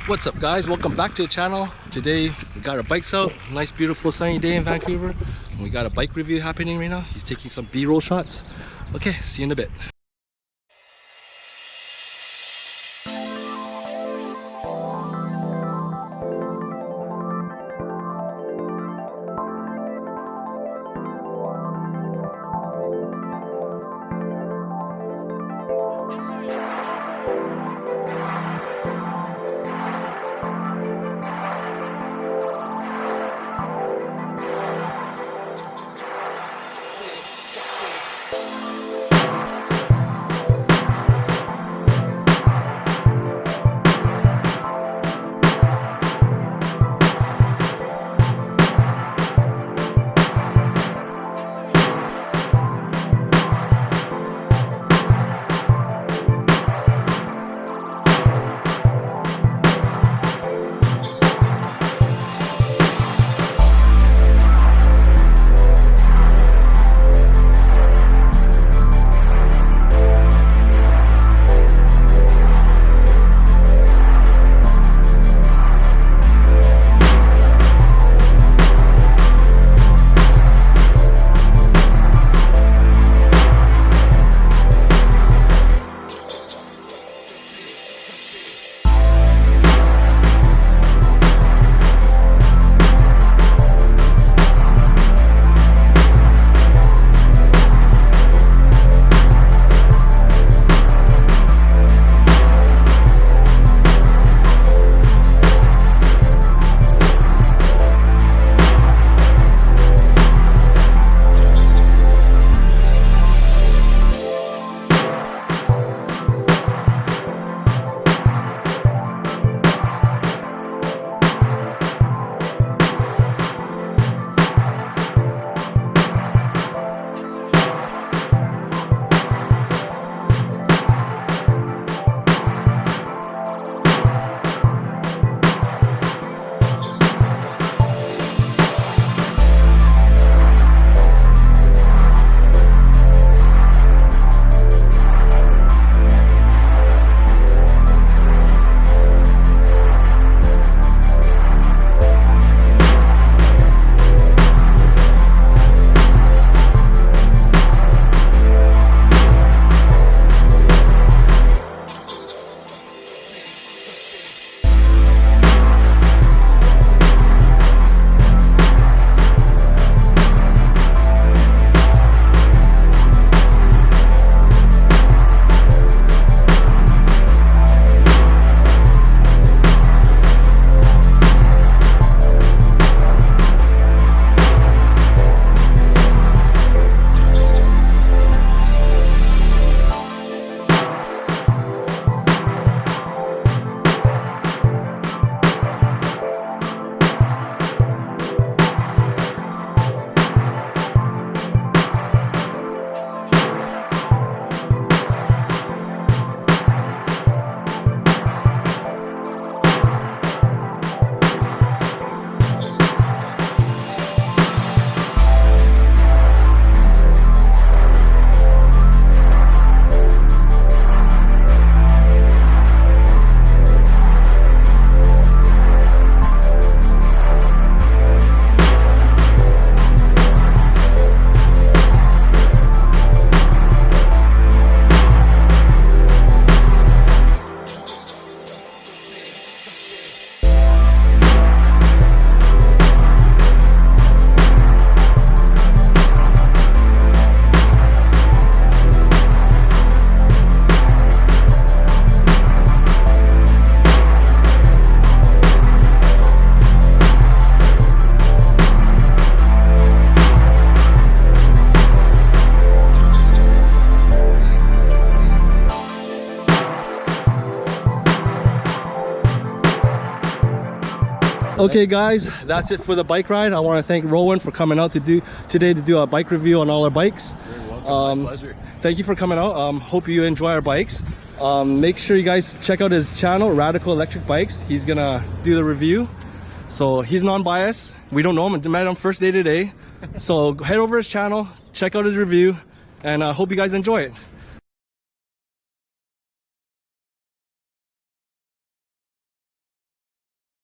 What's up guys, welcome back to the channel. Today we got our bikes out. Nice beautiful sunny day in Vancouver, and we got a bike review happening right now. He's taking some b-roll shots. Okay, see you in a bit. Okay guys, that's it for the bike ride. I want to thank Rowan for coming out today to do a bike review on all our bikes. You're welcome. My pleasure. Thank you for coming out. Hope you enjoy our bikes. Make sure you guys check out his channel, Radical Electric Bikes. He's gonna do the review. So he's non-biased. We don't know him. I met him first day today. So head over his channel, check out his review, and I hope you guys enjoy it.